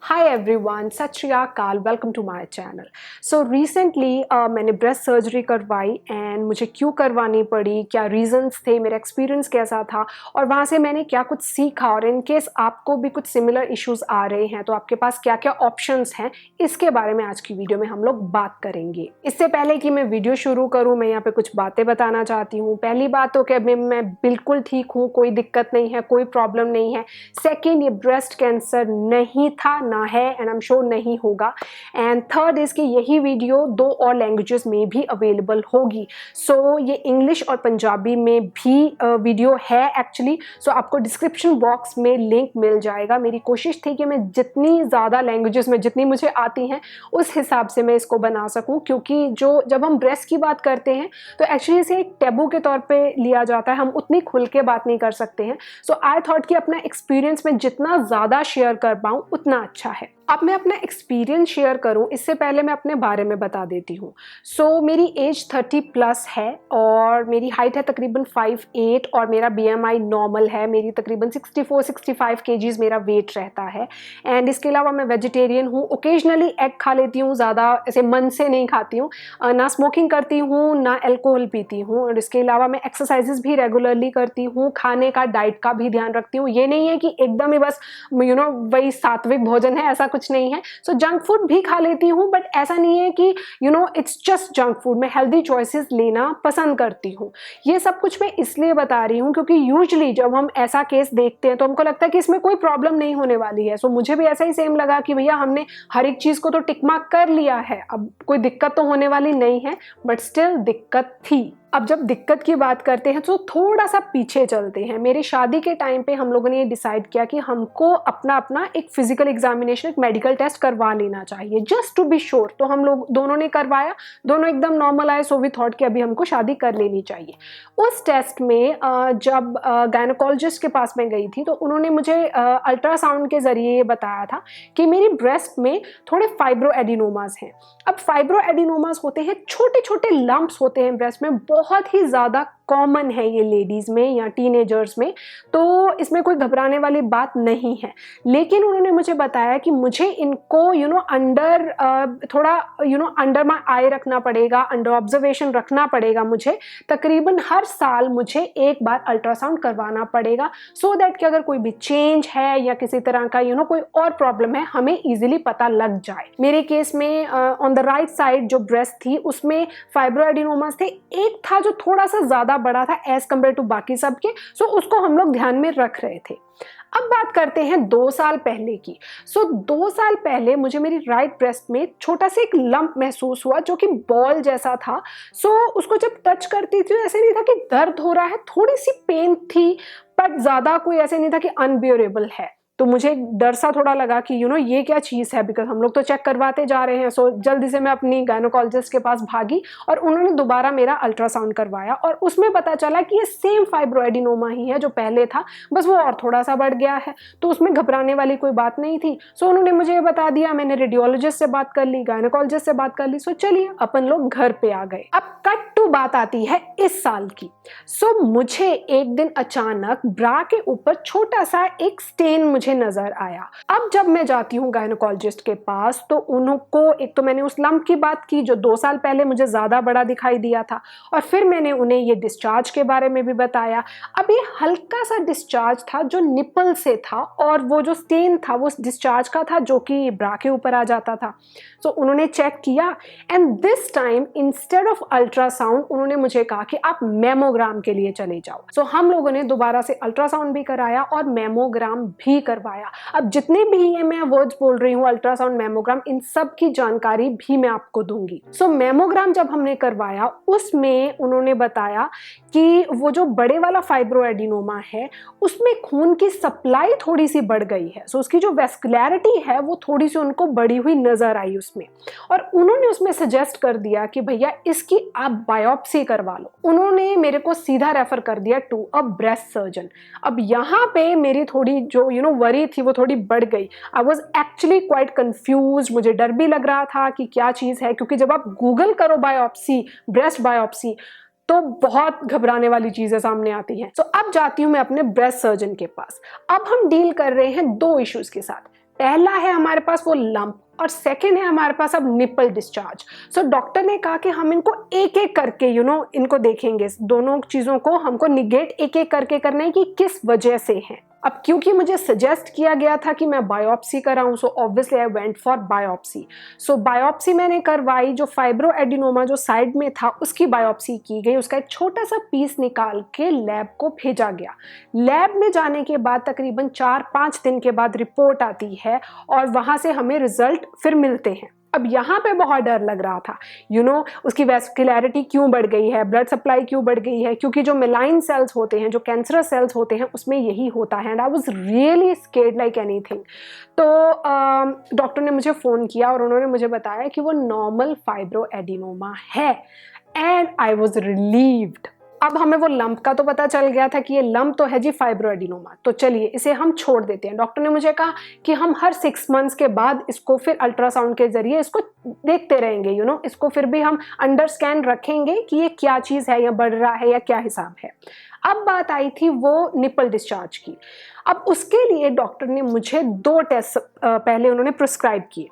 Hi everyone, Sat Shri Akal, welcome to my channel. So recently मैंने breast surgery करवाई and मुझे क्यों करवानी पड़ी, क्या रीजंस थे, मेरा एक्सपीरियंस कैसा था और वहाँ से मैंने क्या कुछ सीखा, और इन केस आपको भी कुछ सिमिलर इश्यूज आ रहे हैं तो आपके पास क्या क्या ऑप्शंस हैं, इसके बारे में आज की वीडियो में हम लोग बात करेंगे। इससे पहले कि मैं वीडियो शुरू करूँ, मैं यहाँ पे कुछ बातें बताना चाहती हूँ। पहली बात तो कि मैं बिल्कुल ठीक हूँ, कोई दिक्कत नहीं है, कोई प्रॉब्लम नहीं है। सेकेंड, ये ब्रेस्ट कैंसर नहीं था, ना है, एंड आई एम श्योर नहीं होगा। एंड थर्ड इज कि यही वीडियो 2 और लैंग्वेजेस में भी अवेलेबल होगी। सो ये इंग्लिश और पंजाबी में भी वीडियो है एक्चुअली। सो आपको डिस्क्रिप्शन बॉक्स में लिंक मिल जाएगा। मेरी कोशिश थी कि मैं जितनी ज़्यादा लैंग्वेजेस में, जितनी मुझे आती हैं उस हिसाब से मैं इसको बना सकूं, क्योंकि जब हम ब्रेस्ट की बात करते हैं तो एक्चुअली इसे एक टैबू के तौर पे लिया जाता है, हम उतनी खुल के बात नहीं कर सकते हैं। सो आई थॉट कि अपना एक्सपीरियंस में जितना ज़्यादा शेयर कर पाऊँ उतना अच्छा है। अब मैं अपना एक्सपीरियंस शेयर करूं, इससे पहले मैं अपने बारे में बता देती हूं। सो मेरी एज 30+ है और मेरी हाइट है तकरीबन 5'8" और मेरा BMI नॉर्मल है। मेरी तकरीबन 64-65 kgs मेरा वेट रहता है। एंड इसके अलावा मैं वेजिटेरियन हूँ, ओकेजनली एग खा लेती हूँ, ज़्यादा ऐसे मन से नहीं खाती हूँ। ना स्मोकिंग करती हूँ, ना एल्कोहल पीती हूँ। और इसके अलावा मैं एक्सरसाइजेस भी रेगुलरली करती हूँ, खाने का, डाइट का भी ध्यान रखती हूँ। ये नहीं है कि एकदम ही बस वही सात्विक भोजन है, ऐसा कुछ नहीं है। सो जंक फूड भी खा लेती हूँ, बट ऐसा नहीं है कि इट्स जस्ट जंक फूड। मैं हेल्दी चॉइसेस लेना पसंद करती हूँ। ये सब कुछ मैं इसलिए बता रही हूँ क्योंकि यूजुअली जब हम ऐसा केस देखते हैं तो हमको लगता है कि इसमें कोई प्रॉब्लम नहीं होने वाली है। सो मुझे भी ऐसा ही सेम लगा कि भैया हमने हर एक चीज को तो टिक मार्क कर लिया है, अब कोई दिक्कत तो होने वाली नहीं है, बट स्टिल दिक्कत थी। अब जब दिक्कत की बात करते हैं तो थोड़ा सा पीछे चलते हैं। मेरी शादी के टाइम पे हम लोगों ने ये डिसाइड किया कि हमको अपना एक फिजिकल एग्जामिनेशन, एक मेडिकल टेस्ट करवा लेना चाहिए, जस्ट टू बी श्योर। तो हम लोग दोनों ने करवाया, दोनों एकदम नॉर्मल आए। सो वी थॉट कि अभी हमको शादी कर लेनी चाहिए। उस टेस्ट में जब गायनोकोलॉजिस्ट के पास मैं गई थी तो उन्होंने मुझे अल्ट्रासाउंड के जरिए ये बताया था कि मेरी ब्रेस्ट में थोड़े फाइब्रोएडिनोमास हैं। अब फाइब्रोएडिनोमास होते हैं, छोटे छोटे लंप्स होते हैं ब्रेस्ट में, बहुत ही ज़्यादा कॉमन है ये लेडीज़ में या टीनेजर्स में। तो इसमें कोई घबराने वाली बात नहीं है। लेकिन उन्होंने मुझे बताया कि मुझे इनको अंडर थोड़ा अंडर माय आई रखना पड़ेगा, अंडर ऑब्जर्वेशन रखना पड़ेगा। मुझे तकरीबन हर साल मुझे एक बार अल्ट्रासाउंड करवाना पड़ेगा, सो दैट कि अगर कोई भी चेंज है या किसी तरह का कोई और प्रॉब्लम है, हमें इजीली पता लग जाए। मेरे केस में ऑन द राइट साइड जो ब्रेस्ट थी उसमें फाइब्रोएडिनोमास थे। एक था जो थोड़ा सा ज़्यादा बड़ा था एज कम्पेयर टू बाकी सबके, सो उसको हम लोग ध्यान में रख रहे थे। अब बात करते हैं 2 साल पहले की। सो 2 साल पहले मुझे मेरी राइट ब्रेस्ट में छोटा सा एक लंप महसूस हुआ जो कि बॉल जैसा था। सो उसको जब टच करती थी ऐसे नहीं था कि दर्द हो रहा है, थोड़ी सी पेन थी, पर ज़्यादा कोई ऐसे नहीं था कि अनबियरेबल है। तो मुझे डर सा थोड़ा लगा कि ये क्या चीज़ है, बिकॉज हम लोग तो चेक करवाते जा रहे हैं। सो जल्दी से मैं अपनी गायनोकोलॉजिस्ट के पास भागी और उन्होंने दोबारा मेरा अल्ट्रासाउंड करवाया और उसमें पता चला कि ये सेम फाइब्रोएडिनोमा ही है जो पहले था, बस वो और थोड़ा सा बढ़ गया है। तो उसमें घबराने वाली कोई बात नहीं थी। सो उन्होंने मुझे ये बता दिया, मैंने रेडियोलॉजिस्ट से बात कर ली, गायनोकोलॉजिस्ट से बात कर ली। सो चलिए अपन लोग घर पे आ गए। अब कट टू बात आती है इस साल की। सो मुझे एक दिन अचानक ब्रा के ऊपर छोटा सा एक स्टेन मुझे नजर आया। अब जब मैं जाती हूँ गायनोकोलॉजिस्ट के पास तो उनको एक तो मैंने उस लंप की बात की जो 2 साल पहले मुझे ज्यादा बड़ा दिखाई दिया था, और फिर मैंने उन्हें ये डिस्चार्ज के बारे में भी बताया। अब ये हल्का सा डिस्चार्ज था जो निपल से था, और वो जो स्टेन था वो डिस्चार्ज का था जो कि ब्रा के ऊपर आ जाता था। सो उन्होंने चेक किया and this time instead of ultrasound उन्होंने मुझे कहा कि आप मेमोग्राम के लिए चले जाओ। सो हम लोगों ने दोबारा से अल्ट्रासाउंड भी कराया और मेमोग्राम भी करवाया। अब जितने भी ये मैं वर्ड्स बोल रही हूँ, अल्ट्रासाउंड, मेमोग्राम, इन सब की जानकारी भी मैं आपको दूंगी। सो मेमोग्राम जब हमने करवाया उसमें उन्होंने बताया कि वो जो बड़े वाला फाइब्रोएडिनोमा है उसमें खून की सप्लाई थोड़ी सी बढ़ गई है। सो उसकी जो वेस्कुलैरिटी है वो थोड़ी सी उनको बढ़ी हुई नजर आई उसमें, और उन्होंने उसमें सजेस्ट कर दिया कि भैया इसकी आप बायोप्सी करवा लो। उन्होंने मेरे को सीधा रेफर कर दिया टू अ ब्रेस्ट सर्जन। अब यहाँ पे मेरी थोड़ी जो वरी थी वो थोड़ी बढ़ गई। I was actually quite confuse. मुझे डर भी लग रहा था कि क्या चीज़ है, क्योंकि जब आप गूगल करो बायोप्सी, ब्रेस्ट बायोप्सी, तो बहुत घबराने वाली चीजें सामने आती हैं। अब जाती हूँ मैं अपने ब्रेस्ट सर्जन के पास। अब हम डील कर रहे हैं 2 इश्यूज के साथ। पहला है हमारे पास वो लंप और सेकेंड है हमारे पास अब निपल डिस्चार्ज। डॉक्टर ने कहा कि हम इनको एक एक करके इनको देखेंगे, दोनों चीजों को हमको निगेट एक एक करके करना है कि किस वजह से है। अब क्योंकि मुझे सजेस्ट किया गया था कि मैं बायोप्सी कराऊं, so obviously I went for biopsy. Biopsy मैंने करवाई। जो फाइब्रोएडिनोमा जो साइड में था उसकी बायोप्सी की गई, उसका एक छोटा सा पीस निकाल के लैब को भेजा गया। लैब में जाने के बाद तकरीबन 4-5 दिन के बाद रिपोर्ट आती है और वहां से हमें रिजल्ट फिर मिलते हैं। अब यहाँ पे बहुत डर लग रहा था, उसकी वेस्कुलैरिटी क्यों बढ़ गई है, ब्लड सप्लाई क्यों बढ़ गई है, क्योंकि जो मेलाइन सेल्स होते हैं, जो कैंसरस सेल्स होते हैं, उसमें यही होता है। And I was really scared like anything. तो डॉक्टर ने मुझे फ़ोन किया और उन्होंने मुझे बताया कि वो नॉर्मल फाइब्रोएडिनोमा है एंड आई वाज रिलीव्ड। अब हमें वो लंप का तो पता चल गया था कि ये लंप तो है जी फाइब्रोएडिनोमा, तो चलिए इसे हम छोड़ देते हैं। डॉक्टर ने मुझे कहा कि हम हर 6 मंथ्स के बाद इसको फिर अल्ट्रासाउंड के जरिए इसको देखते रहेंगे, इसको फिर भी हम अंडर स्कैन रखेंगे कि ये क्या चीज़ है, या बढ़ रहा है या क्या हिसाब है। अब बात आई थी वो निपल डिस्चार्ज की। अब उसके लिए डॉक्टर ने मुझे 2 टेस्ट पहले उन्होंने प्रिस्क्राइब किए।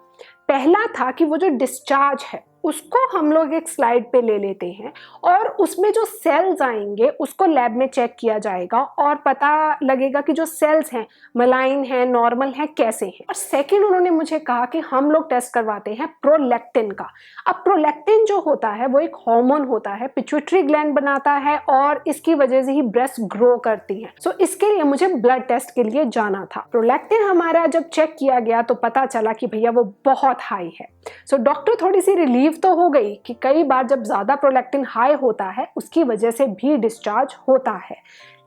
पहला था कि वो जो डिस्चार्ज है उसको हम लोग एक स्लाइड पे ले लेते हैं और उसमें जो सेल्स आएंगे उसको लैब में चेक किया जाएगा और पता लगेगा कि जो सेल्स हैं मलाइन हैं, नॉर्मल हैं, कैसे हैं। और सेकंड उन्होंने मुझे कहा कि हम लोग टेस्ट करवाते हैं प्रोलैक्टिन का। अब प्रोलैक्टिन जो होता है वो एक हार्मोन होता है, पिट्यूटरी ग्लैंड बनाता है और इसकी वजह से ही ब्रेस्ट ग्रो करती है। इसके लिए मुझे ब्लड टेस्ट के लिए जाना था। प्रोलैक्टिन हमारा जब चेक किया गया तो पता चला कि भैया वो बहुत हाई है। डॉक्टर थोड़ी सी रिलीव तो हो गई कि कई बार जब ज्यादा प्रोलैक्टिन हाई होता है उसकी वजह से भी डिस्चार्ज होता है,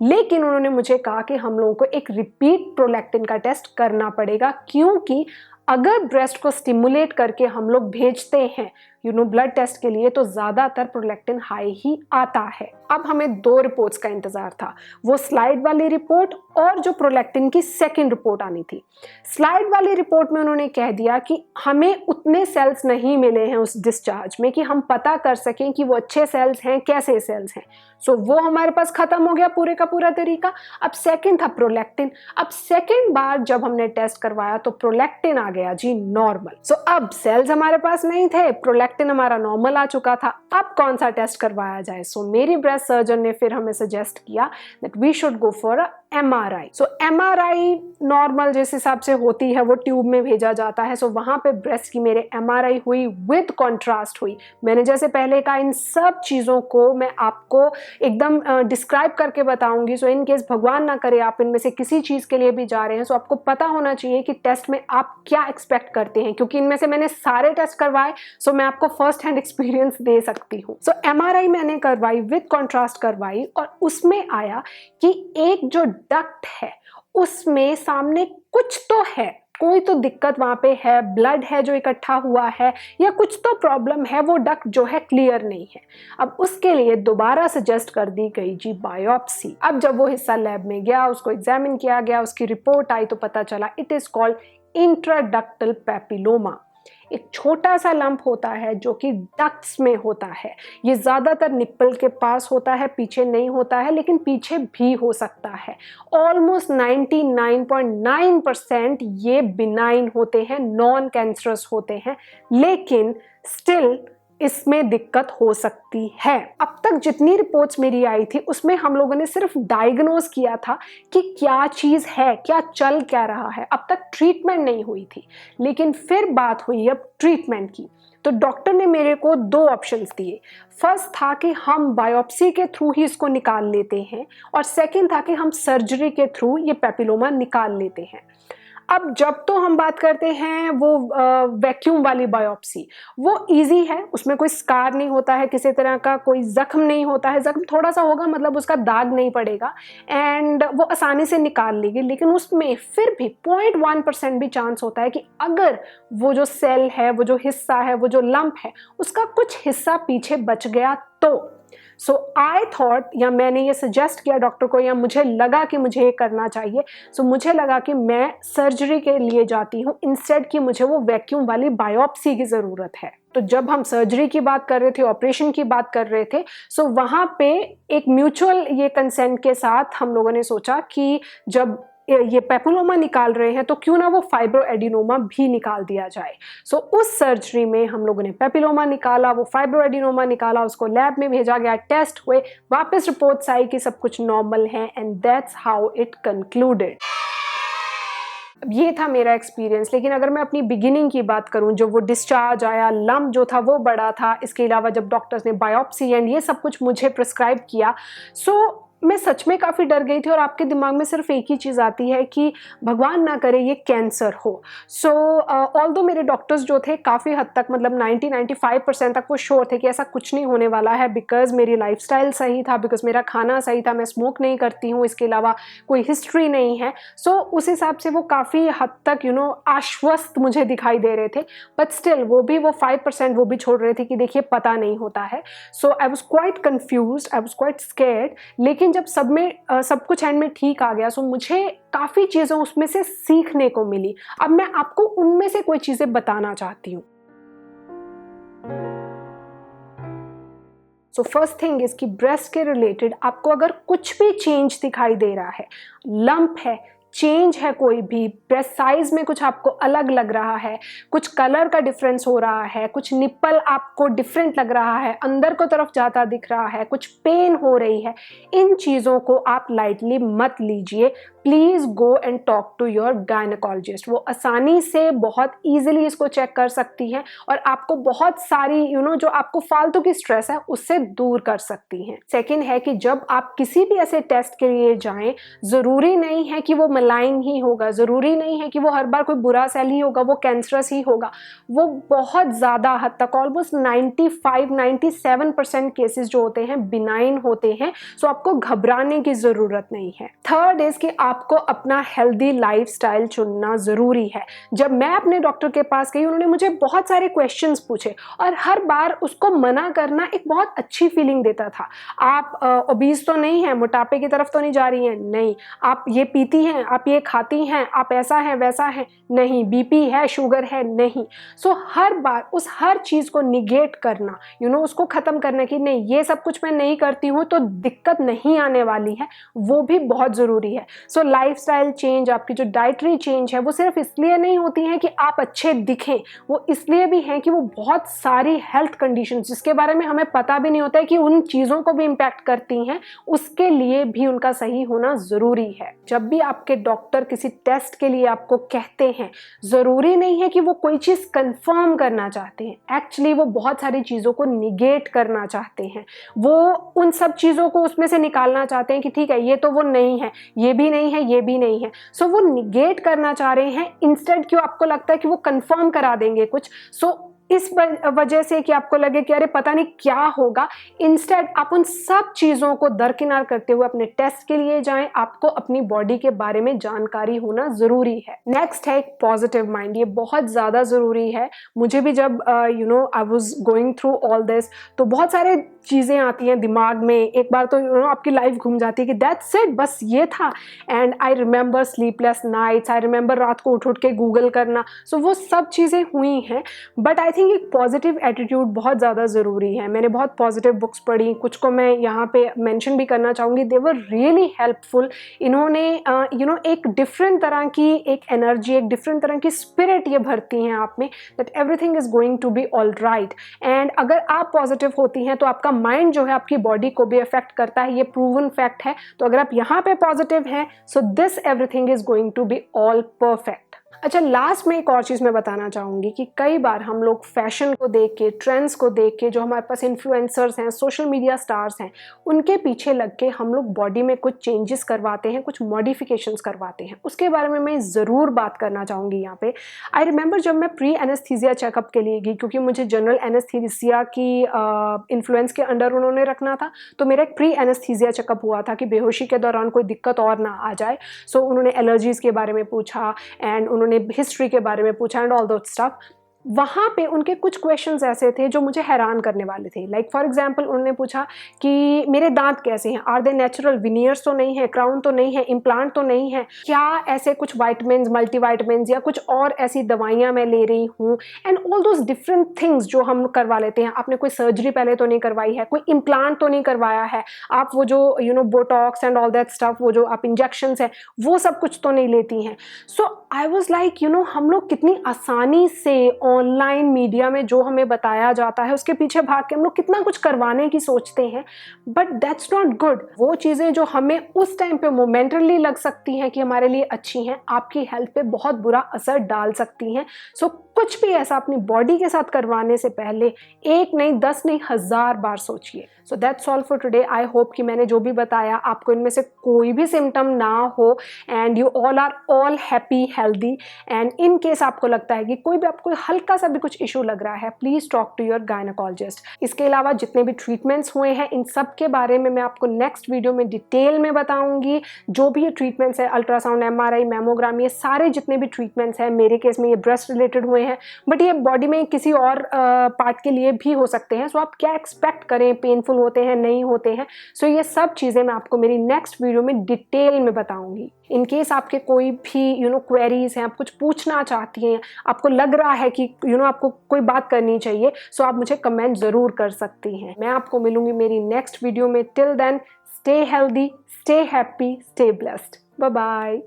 लेकिन उन्होंने मुझे कहा कि हम लोगों को एक रिपीट प्रोलैक्टिन का टेस्ट करना पड़ेगा, क्योंकि अगर ब्रेस्ट को स्टिमुलेट करके हम लोग भेजते हैं ब्लड टेस्ट के लिए तो ज्यादातर प्रोलैक्टिन हाई ही आता है। अब हमें 2 रिपोर्ट्स का इंतजार था, वो स्लाइड वाली रिपोर्ट और जो प्रोलैक्टिन की सेकंड रिपोर्ट आनी थी। स्लाइड वाली रिपोर्ट में उन्होंने कह दिया कि हमें उतने सेल्स नहीं मिले हैं उस डिस्चार्ज में कि हम पता कर सकें कि वो अच्छे सेल्स हैं, कैसे सेल्स हैं। वो हमारे पास खत्म हो गया पूरे का पूरा तरीका। अब सेकंड था प्रोलैक्टिन। अब सेकंड बार जब हमने टेस्ट करवाया तो प्रोलैक्टिन आ गया जी नॉर्मल। अब सेल्स हमारे पास नहीं थे, प्रोलैक्टिन हमारा नॉर्मल आ चुका था। अब कौन सा टेस्ट करवाया जाए? मेरी ब्रेस्ट सर्जन ने फिर हमें सजेस्ट किया that we should go for a MRI। MRI normal जिस हिसाब से होती है वो ट्यूब में भेजा जाता है। वहां पे ब्रेस्ट की मेरे MRI हुई, विद कॉन्ट्रास्ट हुई। मैंने जैसे पहले कहा इन सब चीज़ों को मैं आपको एकदम डिस्क्राइब करके बताऊंगी। इन केस भगवान ना करे आप इनमें से किसी चीज़ के लिए भी जा रहे हैं, आपको पता होना चाहिए कि टेस्ट में आप क्या एक्सपेक्ट करते हैं, क्योंकि इनमें से मैंने सारे टेस्ट करवाए। मैं आपको फर्स्ट हैंड एक्सपीरियंस दे सकती हूँ। MRI मैंने करवाई, विद कॉन्ट्रास्ट करवाई, और उसमें आया कि एक जो डक्ट है उसमें सामने कुछ तो है, कोई तो दिक्कत वहां पे है, ब्लड है जो इकट्ठा हुआ है या कुछ तो प्रॉब्लम है, वो डक्ट जो है क्लियर नहीं है। अब उसके लिए दोबारा सजेस्ट कर दी गई जी बायोप्सी। अब जब वो हिस्सा लैब में गया, उसको एग्जामिन किया गया, उसकी रिपोर्ट आई तो पता चला it is called intraductal papilloma. एक छोटा सा लंप होता है जो कि डक्ट्स में होता है। ये ज़्यादातर निप्पल के पास होता है, पीछे नहीं होता है, लेकिन पीछे भी हो सकता है। ऑलमोस्ट 99.9% ये बिनाइन होते हैं, नॉन कैंसरस होते हैं, लेकिन स्टिल इसमें दिक्कत हो सकती है। अब तक जितनी रिपोर्ट्स मेरी आई थी उसमें हम लोगों ने सिर्फ डायग्नोज किया था कि क्या चीज़ है, क्या चल क्या रहा है। अब तक ट्रीटमेंट नहीं हुई थी, लेकिन फिर बात हुई अब ट्रीटमेंट की। तो डॉक्टर ने मेरे को 2 ऑप्शंस दिए। फर्स्ट था कि हम बायोप्सी के थ्रू ही इसको निकाल लेते हैं, और सेकंड था कि हम सर्जरी के थ्रू ये पैपिलोमा निकाल लेते हैं। अब जब तो हम बात करते हैं वो वैक्यूम वाली बायोप्सी, वो इजी है, उसमें कोई स्कार नहीं होता है, किसी तरह का कोई जख्म नहीं होता है। जख्म थोड़ा सा होगा, मतलब उसका दाग नहीं पड़ेगा, एंड वो आसानी से निकाल लेगी। लेकिन उसमें फिर भी 0.1% भी चांस होता है कि अगर वो जो सेल है, वो जो हिस्सा है, वो जो लंप है, उसका कुछ हिस्सा पीछे बच गया सो आई थॉट, या मैंने ये सजेस्ट किया डॉक्टर को, या मुझे लगा कि मुझे ये करना चाहिए। सो मुझे लगा कि मैं सर्जरी के लिए जाती हूँ इंस्टेड कि मुझे वो वैक्यूम वाली बायोप्सी की ज़रूरत है। तो जब हम सर्जरी की बात कर रहे थे, ऑपरेशन की बात कर रहे थे, सो वहाँ पे एक म्यूचुअल ये कंसेंट के साथ हम लोगों ने सोचा कि जब ये पेपिलोमा निकाल रहे हैं तो क्यों ना वो फाइब्रोएडिनोमा भी निकाल दिया जाए। सो उस सर्जरी में हम लोगों ने पेपिलोमा निकाला, वो फाइब्रोएडिनोमा निकाला, उसको लैब में भेजा गया, टेस्ट हुए, वापस रिपोर्ट्स आई कि सब कुछ नॉर्मल है, and that's how it concluded. ये था मेरा एक्सपीरियंस। लेकिन अगर मैं अपनी बिगिनिंग की बात करूं, जो वो डिस्चार्ज आया, लम्प जो था वो बड़ा था, इसके अलावा जब डॉक्टर्स ने बायोप्सी एंड ये सब कुछ मुझे प्रिस्क्राइब किया, सो मैं सच में काफ़ी डर गई थी। और आपके दिमाग में सिर्फ एक ही चीज़ आती है कि भगवान ना करे ये कैंसर हो। सो ऑल्दो मेरे डॉक्टर्स जो थे काफ़ी हद तक, मतलब 90-95% तक वो श्योर थे कि ऐसा कुछ नहीं होने वाला है, बिकॉज मेरी लाइफस्टाइल सही था, बिकॉज मेरा खाना सही था, मैं स्मोक नहीं करती हूँ, इसके अलावा कोई हिस्ट्री नहीं है। सो उस हिसाब से वो काफ़ी हद तक आश्वस्त मुझे दिखाई दे रहे थे। बट स्टिल वो 5% वो भी छोड़ रहे थे कि देखिए पता नहीं होता है। So I was quite confuse, I was quite scared. लेकिन जब सब कुछ एंड में ठीक आ गया, सो मुझे काफ़ी चीज़ें उसमें से सीखने को मिली। अब मैं आपको उनमें से कोई चीज़ें बताना चाहती हूँ। सो फर्स्ट थिंग इज कि ब्रेस्ट के रिलेटेड आपको अगर कुछ भी चेंज दिखाई दे रहा है, लंप है, चेंज है, कोई भी ब्रेस्ट साइज में कुछ आपको अलग लग रहा है, कुछ कलर का डिफरेंस हो रहा है, कुछ निप्पल आपको डिफरेंट लग रहा है, अंदर को तरफ जाता दिख रहा है, कुछ पेन हो रही है, इन चीज़ों को आप लाइटली मत लीजिए। Please go and talk to your gynaecologist. वो आसानी से बहुत ईजिली इसको चेक कर सकती हैं और आपको बहुत सारी जो आपको फालतू की स्ट्रेस है उससे दूर कर सकती हैं। सेकेंड है कि जब आप किसी भी ऐसे टेस्ट के लिए जाएं, ज़रूरी नहीं है कि वो मलाइन ही होगा, ज़रूरी नहीं है कि वो हर बार कोई बुरा सेल ही होगा, वो कैंसरस ही होगा। वो बहुत ज़्यादा हद तक, ऑलमोस्ट 95-97% केसेस जो होते हैं बिनाइन होते हैं। सो आपको घबराने की ज़रूरत नहीं है। थर्ड इज़ कि आपको अपना हेल्दी लाइफस्टाइल चुनना ज़रूरी है। जब मैं अपने डॉक्टर के पास गई, उन्होंने मुझे बहुत सारे क्वेश्चंस पूछे और हर बार उसको मना करना एक बहुत अच्छी फीलिंग देता था। आप ओबीज तो नहीं हैं, मोटापे की तरफ तो नहीं जा रही हैं, नहीं। आप ये पीती हैं, आप ये खाती हैं, आप ऐसा है वैसा है, नहीं। बीपी है, शुगर है, नहीं। सो हर बार उस हर चीज़ को निगेट करना, उसको ख़त्म करना कि नहीं ये सब कुछ मैं नहीं करती हूँ तो दिक्कत नहीं आने वाली है, वो भी बहुत ज़रूरी है। सो लाइफस्टाइल चेंज, आपकी जो डाइटरी चेंज है, वो सिर्फ इसलिए नहीं होती है कि आप अच्छे दिखें, वो इसलिए भी हैं कि वो बहुत सारी हेल्थ कंडीशंस जिसके बारे में हमें पता भी नहीं होता है कि उन चीज़ों को भी इम्पैक्ट करती हैं, उसके लिए भी उनका सही होना ज़रूरी है। जब भी आपके डॉक्टर किसी टेस्ट के लिए आपको कहते हैं, ज़रूरी नहीं है कि वो कोई चीज़ कंफर्म करना चाहते हैं, एक्चुअली वो बहुत सारी चीज़ों को निगेट करना चाहते हैं। वो उन सब चीज़ों को उसमें से निकालना चाहते हैं कि ठीक है ये तो वो नहीं है, ये भी नहीं है, ये भी नहीं है। सो वो निगेट करना चाह रहे हैं इंस्टेड क्यों आपको लगता है कि वो कंफर्म करा देंगे कुछ। सो इस वजह से कि आपको लगे कि अरे पता नहीं क्या होगा, इंस्टेड आप उन सब चीज़ों को दरकिनार करते हुए अपने टेस्ट के लिए जाएं। आपको अपनी बॉडी के बारे में जानकारी होना ज़रूरी है। नेक्स्ट है एक पॉजिटिव माइंड, ये बहुत ज़्यादा ज़रूरी है। मुझे भी जब I was going through all this, तो बहुत सारे चीज़ें आती हैं दिमाग में। एक बार तो आपकी लाइफ घूम जाती है कि दैट्स इट, बस ये था। And I remember sleepless nights, I remember रात को उठ के गूगल करना। सो वो सब चीज़ें हुई हैं। बट आई थिंक एक पॉजिटिव एटीट्यूड बहुत ज़्यादा ज़रूरी है। मैंने बहुत पॉजिटिव बुक्स पढ़ी, कुछ को मैं यहाँ पे मेंशन भी करना चाहूँगी। दे वर रियली हेल्पफुल। इन्होंने एक डिफरेंट तरह की एक एनर्जी, एक डिफरेंट तरह की स्पिरिट ये भरती हैं आप में, that everything is going to be all right. And अगर आप पॉजिटिव होती हैं तो आपका माइंड जो है आपकी बॉडी को भी अफेक्ट करता है, ये प्रूवन फैक्ट है। तो अगर आप यहाँ पे पॉजिटिव हैं, so this everything is going to be all perfect. अच्छा, लास्ट में एक और चीज़ मैं बताना चाहूँगी कि कई बार हम लोग फैशन को देख के, ट्रेंड्स को देख के, जो हमारे पास इन्फ्लुएंसर्स हैं, सोशल मीडिया स्टार्स हैं, उनके पीछे लग के हम लोग बॉडी में कुछ चेंजेस करवाते हैं, कुछ मॉडिफिकेशंस करवाते हैं। उसके बारे में मैं ज़रूर बात करना चाहूँगी यहाँ पे। आई रिमेंबर जब मैं प्री एनेस्थीसिया चेकअप के लिए गई, क्योंकि मुझे जनरल एनेस्थीसिया की इन्फ्लुएंस के अंडर उन्होंने रखना था, तो मेरा एक प्री एनेस्थीसिया चेकअप हुआ था कि बेहोशी के दौरान कोई दिक्कत और ना आ जाए। सो उन्होंने एलर्जीज़ के बारे में पूछा एंड उन्होंने हिस्ट्री के बारे में पूछा एंड ऑल दैट स्टफ। वहाँ पे उनके कुछ क्वेश्चंस ऐसे थे जो मुझे हैरान करने वाले थे। लाइक फॉर एग्जांपल उन्होंने पूछा कि मेरे दांत कैसे हैं, आर दे नेचुरल, विनियर्स तो नहीं है, क्राउन तो नहीं है, इम्प्लांट तो नहीं है, क्या ऐसे कुछ वाइटमिन्स, मल्टीवाइटमिन्स या कुछ और ऐसी दवाइयाँ मैं ले रही हूँ, and all those different things जो हम करवा लेते हैं। आपने कोई सर्जरी पहले तो नहीं करवाई है, कोई इम्प्लांट तो नहीं करवाया है, आप वो जो Botox and all that stuff, वो जो आप इंजेक्शन है वो सब कुछ तो नहीं लेती हैं। सो आई वॉज लाइक हम लोग कितनी आसानी से ऑनलाइन मीडिया में जो हमें बताया जाता है उसके पीछे भाग के हम लोग कितना कुछ करवाने की सोचते हैं, बट दैट्स नॉट गुड। वो चीज़ें जो हमें उस टाइम पे मोमेंटली लग सकती हैं कि हमारे लिए अच्छी हैं, आपकी हेल्थ पे बहुत बुरा असर डाल सकती हैं। सो कुछ भी ऐसा अपनी बॉडी के साथ करवाने से पहले 1 नहीं 10 नहीं 1000 बार सोचिए। So that's all for today. I hope कि मैंने जो भी बताया आपको इनमें से कोई भी सिम्टम ना हो and you all are all happy, healthy. And in case आपको लगता है कि कोई भी आपको हल्का सा भी कुछ इशू लग रहा है, please talk to your gynaecologist. इसके अलावा जितने भी ट्रीटमेंट्स हुए हैं इन सब के बारे में मैं आपको नेक्स्ट वीडियो में डिटेल में बताऊंगी। जो भी ये ट्रीटमेंट्स है, अल्ट्रासाउंड, MRI, मैमोग्राम, ये सारे जितने भी ट्रीटमेंट्स हैं, मेरे केस में ये ब्रेस्ट रिलेटेड हुए हैं, बट ये बॉडी में किसी और पार्ट के लिए भी हो सकते हैं। सो आप क्या एक्सपेक्ट करें, पेनफुल होते हैं, नहीं होते हैं। सो ये सब चीज़ें मैं आपको मेरी नेक्स्ट वीडियो में डिटेल में बताऊंगी। इन केस आपके कोई भी क्वेरीज हैं, आप कुछ पूछना चाहती हैं, आपको लग रहा है कि आपको कोई बात करनी चाहिए, सो आप मुझे कमेंट ज़रूर कर सकती हैं। मैं आपको मिलूंगी मेरी नेक्स्ट वीडियो में। Till then, stay healthy, stay happy, stay blessed. Bye bye.